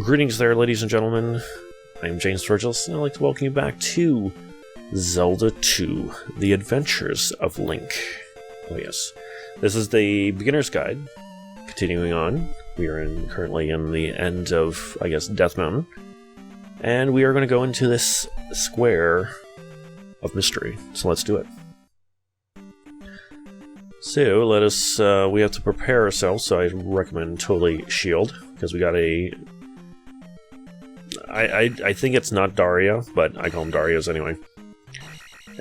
Greetings there, ladies and gentlemen. I am James Virgils, and I'd like to welcome you back to Zelda II, The Adventures of Link. Oh yes, this is the beginner's guide. Continuing on, we are currently in the end of, I guess, Death Mountain. And we are going to go into this square of mystery, so let's do it. So, let us, we have to prepare ourselves, so I recommend totally shield, because we got a... I think it's not Daria, but I call them Darias anyway.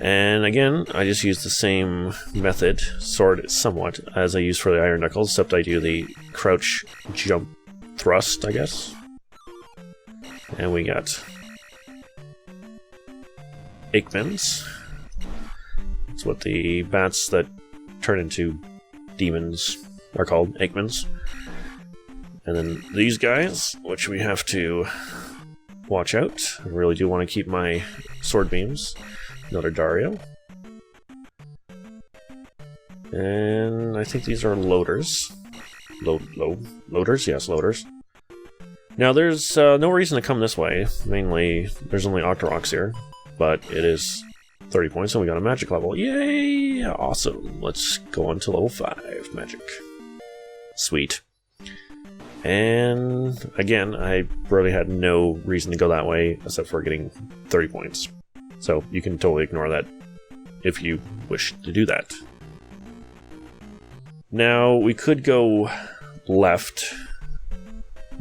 And again, I just use the same method, sort somewhat, as I use for the Iron Knuckles, except I do the crouch, jump, thrust, I guess. And we got Aikmans. That's what the bats that turn into demons are called, Aikmans. And then these guys, which we have to watch out. I really do want to keep my sword beams. Another Dario. And I think these are loaders. Loaders? Yes, loaders. Now, there's no reason to come this way. Mainly, there's only Octoroks here. But it is 30 points, and we got a magic level. Yay! Awesome. Let's go on to level 5 magic. Sweet. And again, I really had no reason to go that way, except for getting 30 points. So you can totally ignore that if you wish to do that. Now, we could go left,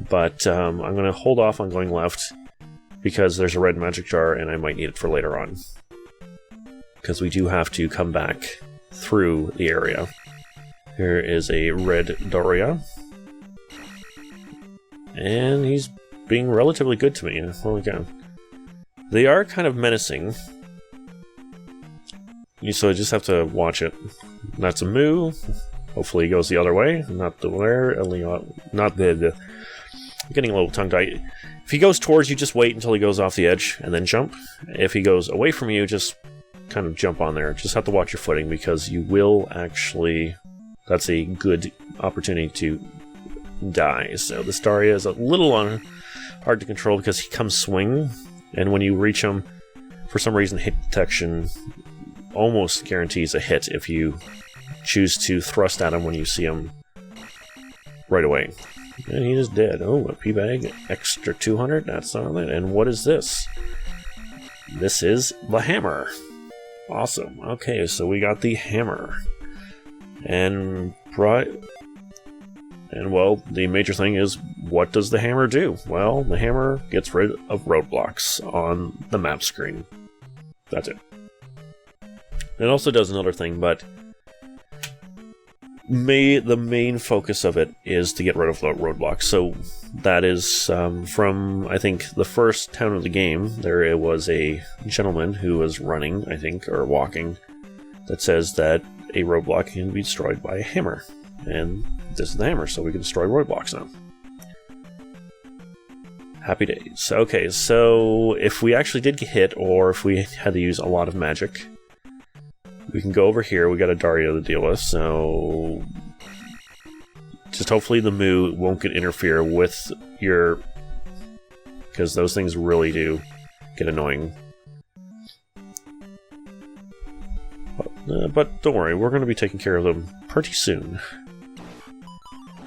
but I'm going to hold off on going left because there's a red magic jar and I might need it for later on. Because we do have to come back through the area. Here is a red Daria. And he's being relatively good to me. Holy cow. They are kind of menacing. So I just have to watch it. That's a moo. Hopefully he goes the other way. Not the where. Not the... I'm getting a little tongue-tied. If he goes towards you, just wait until he goes off the edge and then jump. If he goes away from you, just kind of jump on there. Just have to watch your footing because you will actually... That's a good opportunity to die. So this Daria is a little hard to control because he comes swing, and when you reach him, for some reason hit detection almost guarantees a hit if you choose to thrust at him when you see him right away. And he is dead. Oh, a P-bag, extra 200, that's on it. And what is this? This is the hammer. Awesome. Okay, so we got the hammer. And well, the major thing is, what does the hammer do? Well, the hammer gets rid of roadblocks on the map screen. That's it. It also does another thing, but the main focus of it is to get rid of roadblocks. So that is from, I think, the first town of the game. There was a gentleman who was running, I think, or walking, that says that a roadblock can be destroyed by a hammer. And this is the hammer, so we can destroy roadblocks now. Happy days. Okay, so if we actually did get hit, or if we had to use a lot of magic, we can go over here. We got a Daria to deal with, so just hopefully the moo won't interfere with your... because those things really do get annoying. But don't worry, we're going to be taking care of them pretty soon.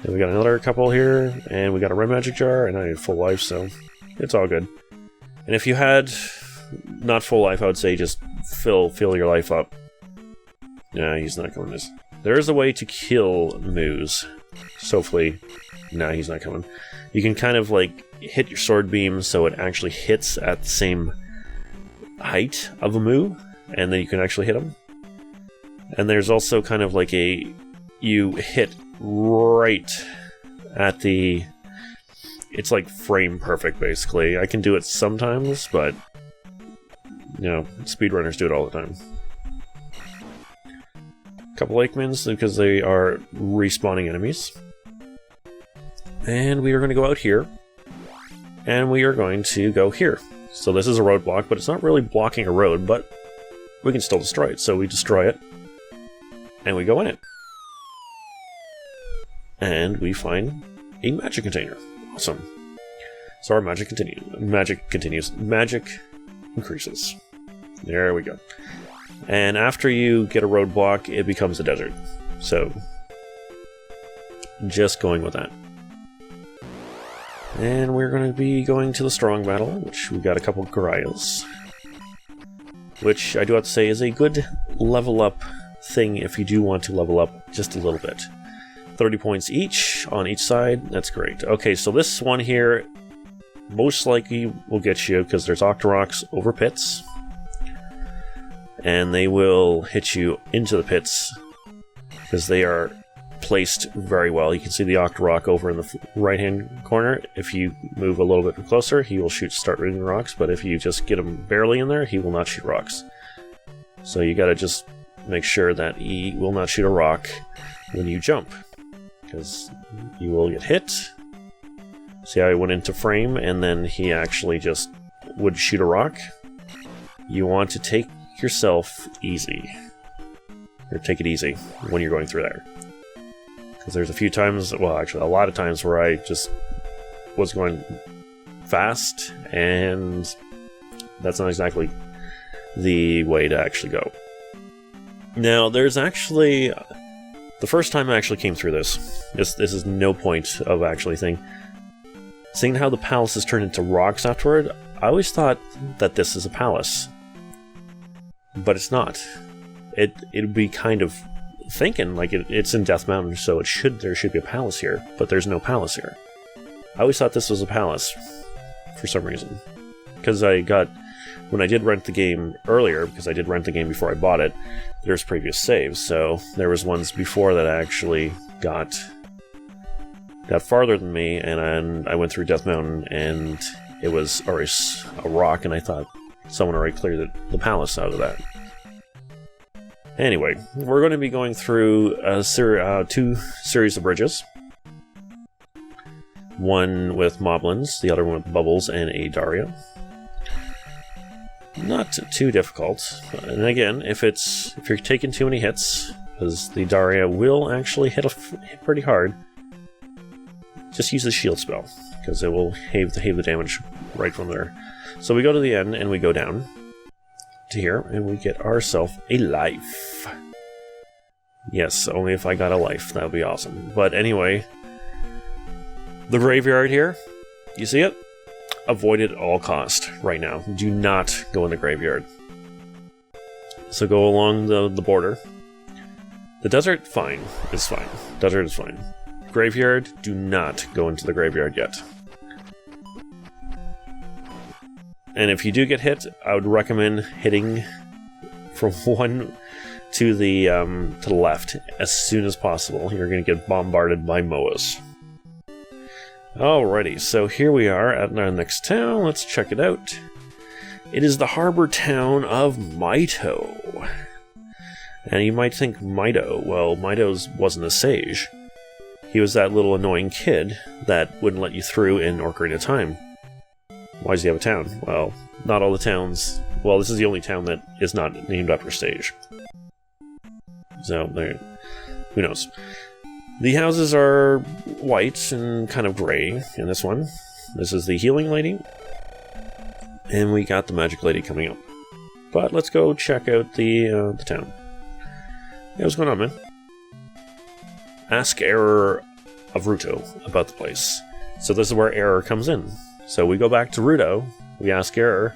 And we got another couple here, and we got a red magic jar, and I need full life, so it's all good. And if you had not full life, I would say just fill your life up. Nah, he's not coming this. There is a way to kill moos. So hopefully... Nah, he's not coming. You can kind of, like, hit your sword beam so it actually hits at the same height of a moo, and then you can actually hit him. And there's also kind of like you hit right at the... It's like frame perfect, basically. I can do it sometimes, but... You know, speedrunners do it all the time. Couple Aikmans, because they are respawning enemies. And we are going to go out here. And we are going to go here. So this is a roadblock, but it's not really blocking a road, but we can still destroy it. So we destroy it. And we go in it. And we find a magic container. Awesome. So our magic continues. Magic increases. There we go. And after you get a roadblock, it becomes a desert. So, just going with that. And we're going to be going to the strong battle, which we got a couple Gorias. Which I do have to say is a good level up thing if you do want to level up just a little bit. 30 points each on each side. That's great. Okay, so this one here most likely will get you because there's Octoroks over pits. And they will hit you into the pits because they are placed very well. You can see the Octorok over in the right-hand corner. If you move a little bit closer, he will start shooting rocks, but if you just get him barely in there, he will not shoot rocks. So you gotta just make sure that he will not shoot a rock when you jump, because you will get hit. See how he went into frame, and then he actually just would shoot a rock? You want to take yourself easy. Or take it easy when you're going through there. Because there's a few times, well actually a lot of times where I just was going fast, and that's not exactly the way to actually go. Now there's actually, the first time I actually came through this is no point of actually seeing how the palace is turned into rocks afterward. I always thought that this is a palace. But it's not. It'd be kind of thinking like it's in Death Mountain, so there should be a palace here, but there's no palace here. I always thought this was a palace for some reason, because when I did rent the game earlier, because I did rent the game before I bought it, there's previous saves, so there was ones before that I actually got farther than me, and I went through Death Mountain, and it was already a rock, and I thought someone already cleared the palace out of that. Anyway, we're going to be going through two series of bridges. One with moblins, the other one with bubbles and a Daria. Not too difficult. And again, if you're taking too many hits, because the Daria will actually hit pretty hard, just use the shield spell, because it will have the damage right from there. So we go to the end, and we go down to here, and we get ourselves a life. Yes, only if I got a life. That would be awesome. But anyway, the graveyard here, you see it? Avoid it at all cost right now. Do not go in the graveyard. So go along the border. The desert, fine. It's fine. Desert is fine. Graveyard, do not go into the graveyard yet. And if you do get hit, I would recommend hitting from one to the left as soon as possible. You're going to get bombarded by Moas. Alrighty, so here we are at our next town. Let's check it out. It is the harbor town of Mido. And you might think Mido. Well, Mido wasn't a sage. He was that little annoying kid that wouldn't let you through in Ocarina of Time. Why does he have a town? Well, not all the towns... Well, this is the only town that is not named after a stage. So, there... Who knows? The houses are white and kind of gray in this one. This is the healing lady. And we got the magic lady coming up. But let's go check out the town. Hey, what's going on, man? Ask Error of Ruto about the place. So this is where Error comes in. So we go back to Ruto, we ask Error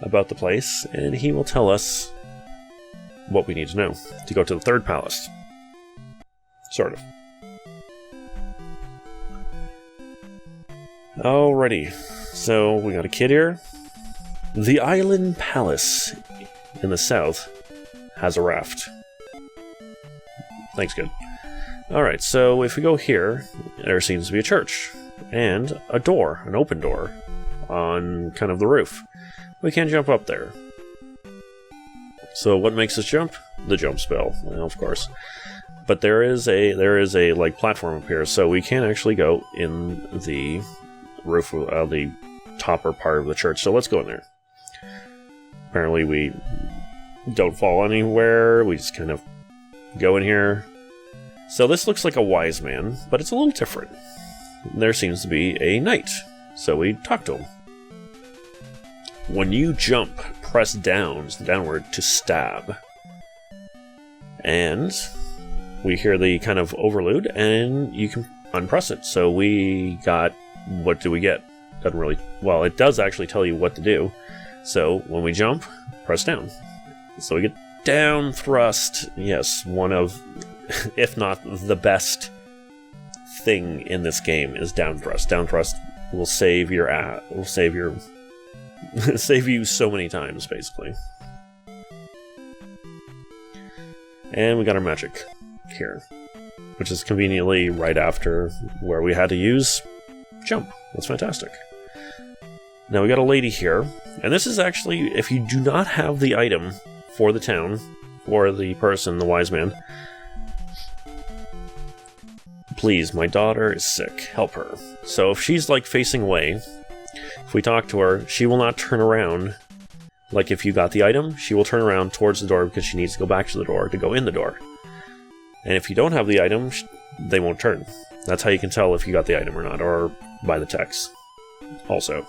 about the place, and he will tell us what we need to know to go to the third palace. Sort of. Alrighty, so we got a kid here. The Island Palace in the south has a raft. Thanks, kid. Alright, so if we go here, there seems to be a church. And a door, an open door, on kind of the roof. We can't jump up there. So what makes us jump? The jump spell, well, of course. But there is a like platform up here, so we can actually go in the roof of the topper part of the church. So let's go in there. Apparently we don't fall anywhere, we just kind of go in here. So this looks like a wise man, but it's a little different. There seems to be a knight So we talk to him. When you jump, press downward to stab. And we hear the kind of overload, and you can unpress it. So we got, what do we get? Doesn't really, well, it does actually tell you what to do. So when we jump, press down. So we get down thrust. Yes, one of, if not the best thing in this game is down thrust. Down thrust will save your save you so many times, basically. And we got our magic here, which is conveniently right after where we had to use jump. That's fantastic. Now we got a lady here, and this is actually, if you do not have the item for the town, for the person, the wise man, please, my daughter is sick, help her. So if she's like facing away, if we talk to her, she will not turn around. Like if you got the item, she will turn around towards the door because she needs to go back to the door to go in the door. And if you don't have the item, they won't turn. That's how you can tell if you got the item or not, or by the text also.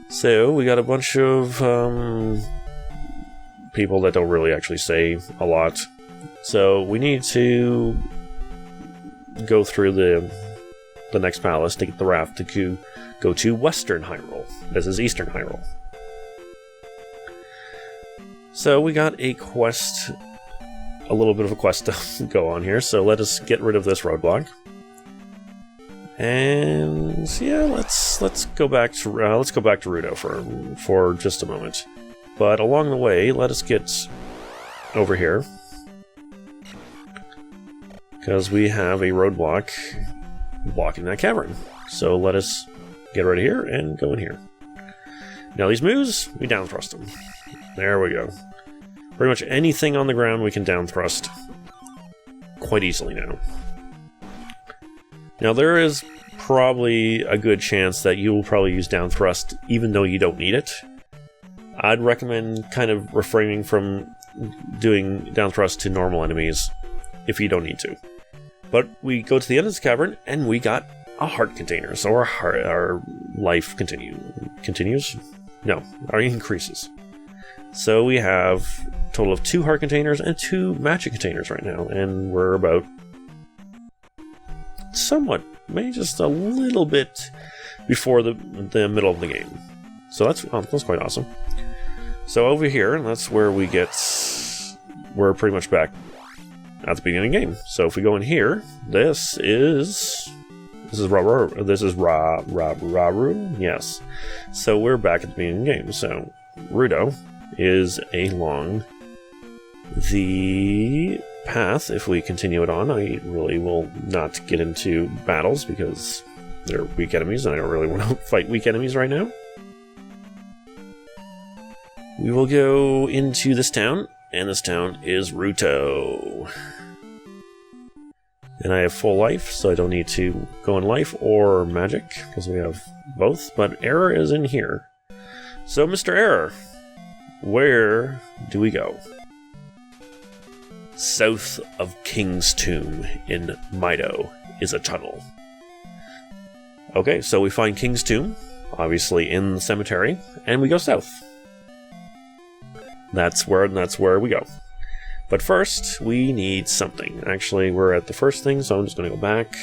So we got a bunch of people that don't really actually say a lot. So we need to go through the next palace to get the raft to go to Western Hyrule. This is Eastern Hyrule. So we got a quest, a little bit of a quest to go on here. So let us get rid of this roadblock. And yeah, let's go back to Ruto for just a moment. But along the way, let us get over here, because we have a roadblock blocking that cavern. So let us get right here and go in here. Now these moves, we down thrust them. There we go. Pretty much anything on the ground we can down thrust quite easily now. Now there is probably a good chance that you will probably use down thrust even though you don't need it. I'd recommend kind of refraining from doing down thrust to normal enemies if you don't need to. But we go to the end of this cavern and we got a heart container, so our life continues? No, our increases. So we have a total of 2 heart containers and 2 magic containers right now, and we're about somewhat, maybe just a little bit before the middle of the game. So that's quite awesome. So over here, that's where we're pretty much back at the beginning of the game. So if we go in here, this is Raru, yes. So we're back at the beginning of the game. So Ruto is along the path. If we continue it on, I really will not get into battles because they're weak enemies and I don't really want to fight weak enemies right now. We will go into this town, and this town is Ruto. And I have full life, so I don't need to go in life or magic, because we have both, but Error is in here. So, Mr. Error, where do we go? South of King's Tomb in Mido is a tunnel. Okay, so we find King's Tomb, obviously in the cemetery, and we go south. That's where we go. But first, we need something. Actually, we're at the first thing, so I'm just going to go back.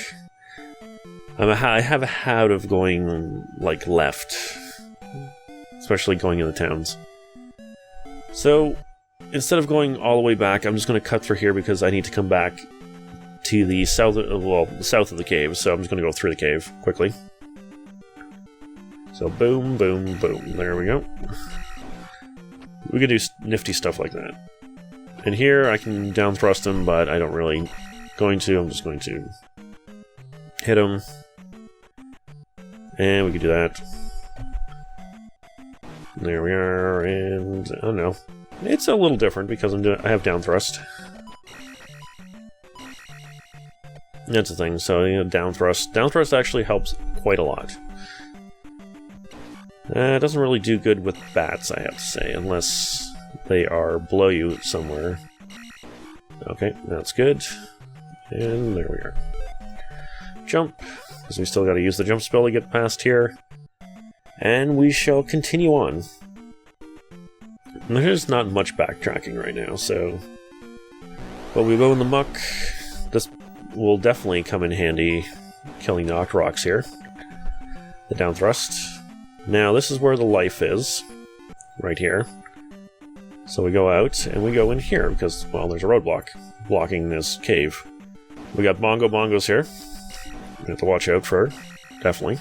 I have a habit of going, like, left. Especially going in the towns. So, instead of going all the way back, I'm just going to cut through here because I need to come back to the south of the cave. So I'm just going to go through the cave quickly. So, boom, boom, boom. There we go. We can do nifty stuff like that. And here I can down thrust him, but I don't really I'm just going to hit him. And we can do that. There we are, and I don't know. It's a little different because I have down thrust. That's the thing, so you know, down thrust. Down thrust actually helps quite a lot. It doesn't really do good with bats, I have to say, unless they are below you somewhere. Okay, that's good. And there we are. Jump, because we still got to use the jump spell to get past here. And we shall continue on. There's not much backtracking right now, so... But we go in the muck. This will definitely come in handy killing the Octoroks here. The downthrust. Now, this is where the life is. Right here. So we go out, and we go in here, because, well, there's a roadblock blocking this cave. We got bongos here. We have to watch out for, definitely.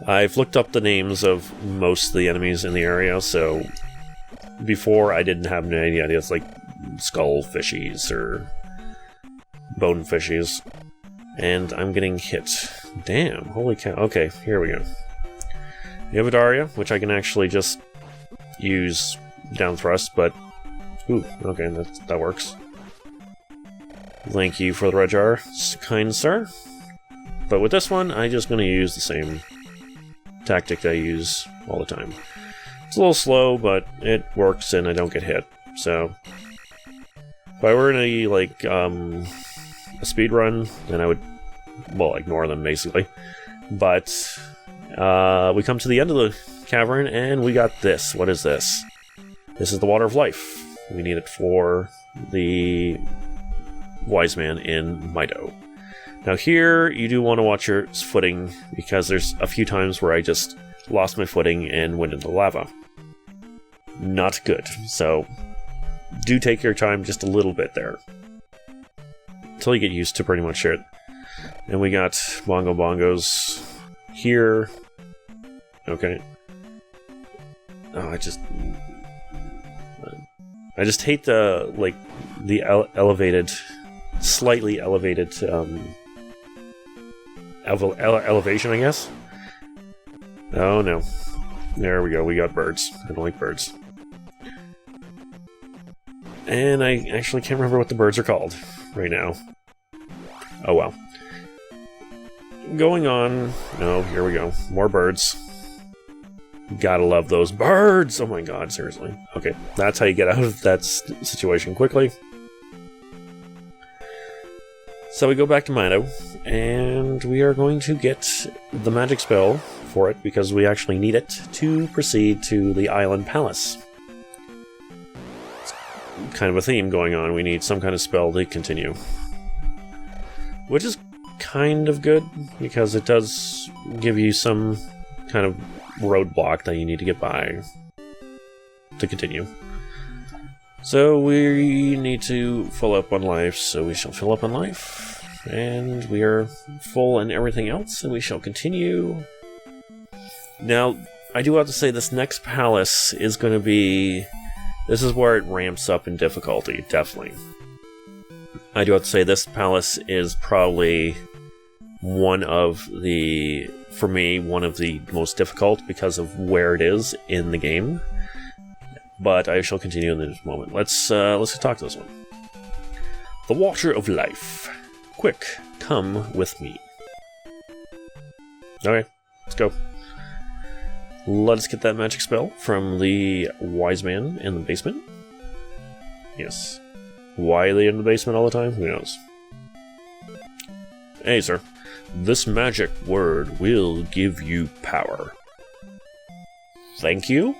I've looked up the names of most of the enemies in the area, so before I didn't have any ideas, like skull fishies or bone fishies. And I'm getting hit. Damn, holy cow. Okay, here we go. We have a Daria, which I can actually just use downthrust, but... Ooh, okay, that works. Thank you for the red jar, kind sir. But with this one, I'm just going to use the same tactic I use all the time. It's a little slow, but it works and I don't get hit. So, if I were in a, like, a speed run, then I would, well, ignore them, basically. But, we come to the end of the cavern, and we got this. What is this? This is the Water of Life. We need it for the wise man in Mido. Now here, you do want to watch your footing, because there's a few times where I just lost my footing and went into lava. Not good. So, do take your time just a little bit there. Until you get used to pretty much it. And we got bongos here. Okay. Oh, I just hate the, like, the elevated, slightly elevated, elevation, I guess? Oh, no. There we go, we got birds. I don't like birds. And I actually can't remember what the birds are called right now. Oh, well. Going on... No, here we go. More birds. Gotta love those birds! Oh my god, seriously. Okay, that's how you get out of that situation quickly. So we go back to Mido, and we are going to get the magic spell for it, because we actually need it to proceed to the Island Palace. It's kind of a theme going on. We need some kind of spell to continue. Which is kind of good, because it does give you some kind of roadblock that you need to get by to continue. So we need to fill up on life, so we shall fill up on life. And we are full in everything else, and we shall continue. Now, I do have to say this next palace is going to be... This is where it ramps up in difficulty, definitely. I do have to say this palace is probably one of the... For me, one of the most difficult because of where it is in the game. But I shall continue in this moment. Let's talk to this one. The Water of Life. Quick, come with me. Okay, let's go. Let us get that magic spell from the wise man in the basement. Yes. Why are they in the basement all the time? Who knows? Hey, sir. This magic word will give you power. Thank you?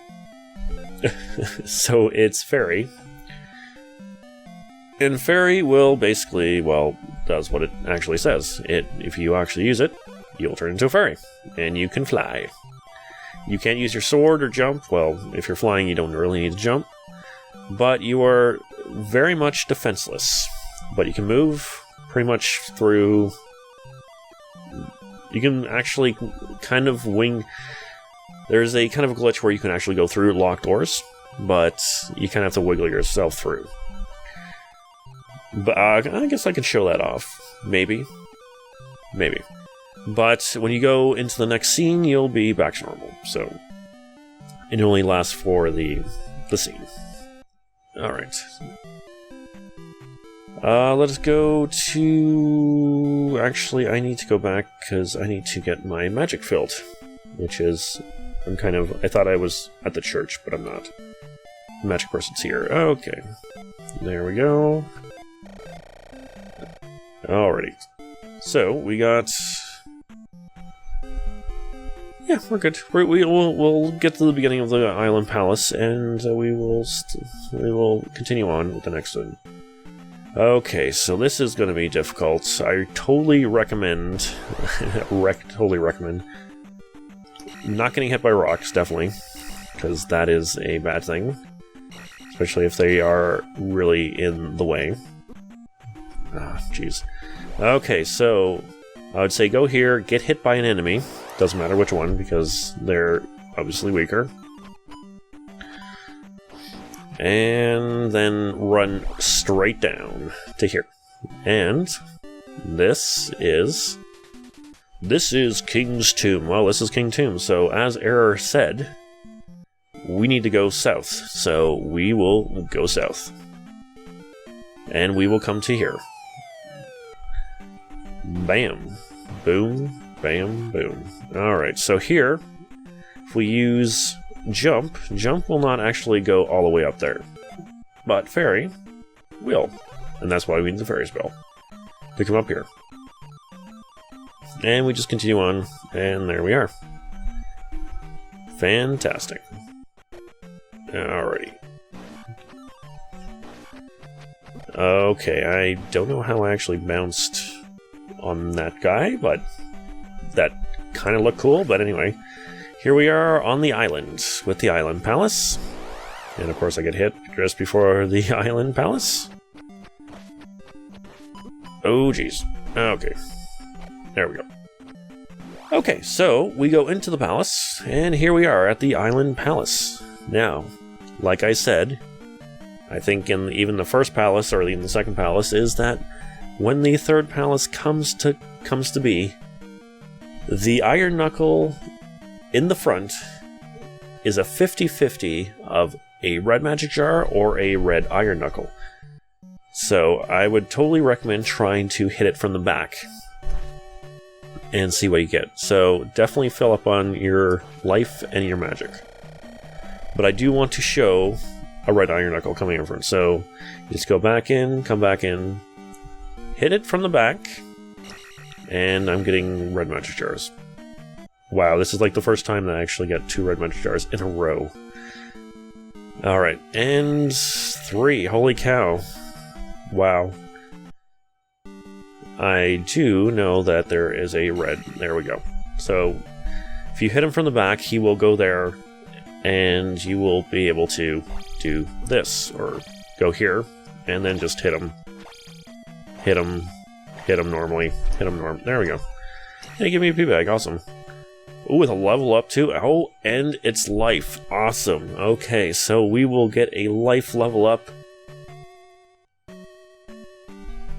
So it's fairy. And fairy will basically, well, does what it actually says. If you actually use it, you'll turn into a fairy. And you can fly. You can't use your sword or jump. Well, if you're flying, you don't really need to jump. But you are very much defenseless. But you can move pretty much through... You can actually kind of wing... There's a kind of a glitch where you can actually go through locked doors, but you kind of have to wiggle yourself through. But I guess I could show that off. Maybe. Maybe. But when you go into the next scene, you'll be back to normal. So it only lasts for the scene. Alright. Let us go to... Actually, I need to go back because I need to get my magic filled. Which is... I thought I was at the church, but I'm not. The magic person's here. Okay. There we go. Alrighty. So, we got... Yeah, we're good. We'll get to the beginning of the Island Palace, and we will continue on with the next one. Okay, so this is going to be difficult. I totally recommend... totally recommend... not getting hit by rocks, definitely. Because that is a bad thing. Especially if they are really in the way. Ah, jeez. Okay, so... I would say go here, get hit by an enemy. Doesn't matter which one, because they're obviously weaker. And then run straight down to here. And this is King's Tomb. Well, this is King Tomb, so as Error said, we need to go south. So we will go south. And we will come to here. Bam. Boom. Bam. Boom. Alright, so here, if we use jump will not actually go all the way up there. But fairy will. And that's why we need the fairy spell to come up here. And we just continue on, and there we are. Fantastic. Alrighty. Okay, I don't know how I actually bounced on that guy, but that kind of looked cool. But anyway, here we are on the island with the Island Palace. And of course I get hit just before the Island Palace. Oh jeez. Okay. There we go. Okay, so we go into the palace, and here we are at the Island Palace. Now, like I said, I think in even the first palace, or even the second palace, is that when the third palace comes to be, the Iron Knuckle in the front is a 50-50 of a red magic jar or a red Iron Knuckle. So I would totally recommend trying to hit it from the back and see what you get. So definitely fill up on your life and your magic. But I do want to show a red Iron Knuckle coming in front. So just go back in, come back in, hit it from the back, and I'm getting red magic jars. Wow, this is like the first time that I actually get 2 red magic jars in a row. Alright, and 3. Holy cow. Wow. I do know that there is a red. There we go. So, if you hit him from the back, he will go there, and you will be able to do this, or go here, and then just hit him. Hit him normally. There we go. Hey, give me a pea bag. Awesome. Ooh, with a level up too. Oh, and it's life. Awesome. Okay, so we will get a life level up.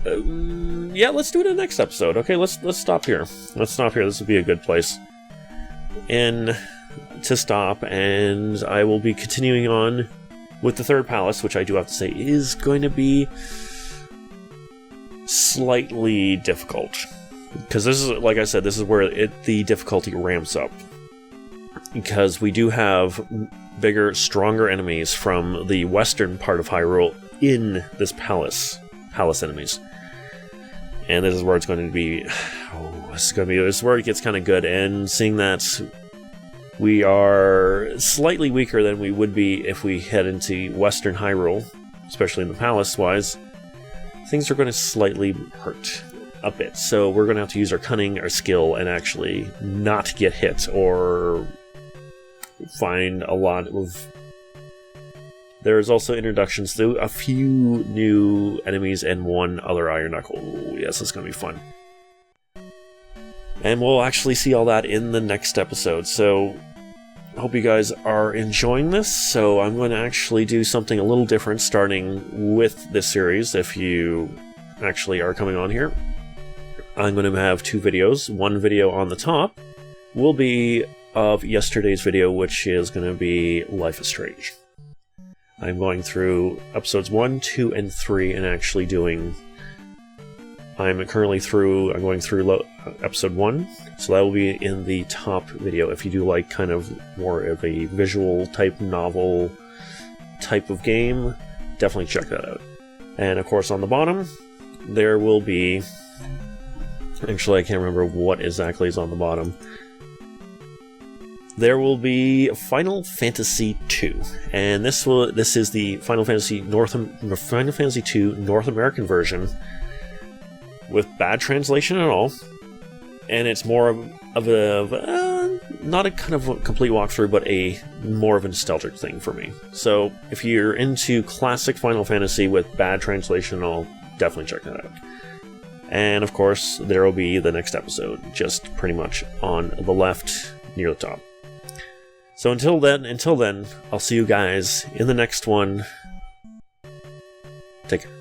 Yeah, let's do it in the next episode. Okay, let's stop here. Let's stop here. This would be a good place and to stop, and I will be continuing on with the third palace, which I do have to say is going to be slightly difficult. Because this is, like I said, this is where the difficulty ramps up. Because we do have bigger, stronger enemies from the western part of Hyrule in this palace enemies. And this is where it's going to be... Oh, this is where it gets kind of good. And seeing that we are slightly weaker than we would be if we head into western Hyrule, especially in the palace-wise, things are going to slightly hurt a bit. So we're going to have to use our cunning, our skill, and actually not get hit, or find a lot of... There's also introductions to a few new enemies and 1 other Iron Knuckle. Ooh, yes, it's going to be fun. And we'll actually see all that in the next episode. So I hope you guys are enjoying this. So I'm going to actually do something a little different starting with this series. If you actually are coming on here, I'm going to have 2 videos. One video on the top will be of yesterday's video, which is going to be Life is Strange. I'm going through episodes 1, 2, and 3, and actually doing... I'm going through episode 1, so that will be in the top video. If you do like kind of more of a visual type novel type of game, definitely check that out. And of course on the bottom, there will be Actually, I can't remember what exactly is on the bottom. There will be Final Fantasy II, and this is the Final Fantasy II North American version with bad translation and all, and it's more of a not a kind of a complete walkthrough, but a more of a nostalgic thing for me. So if you're into classic Final Fantasy with bad translation and all, definitely check that out. And of course, there will be the next episode, just pretty much on the left near the top. So until then, I'll see you guys in the next one. Take care.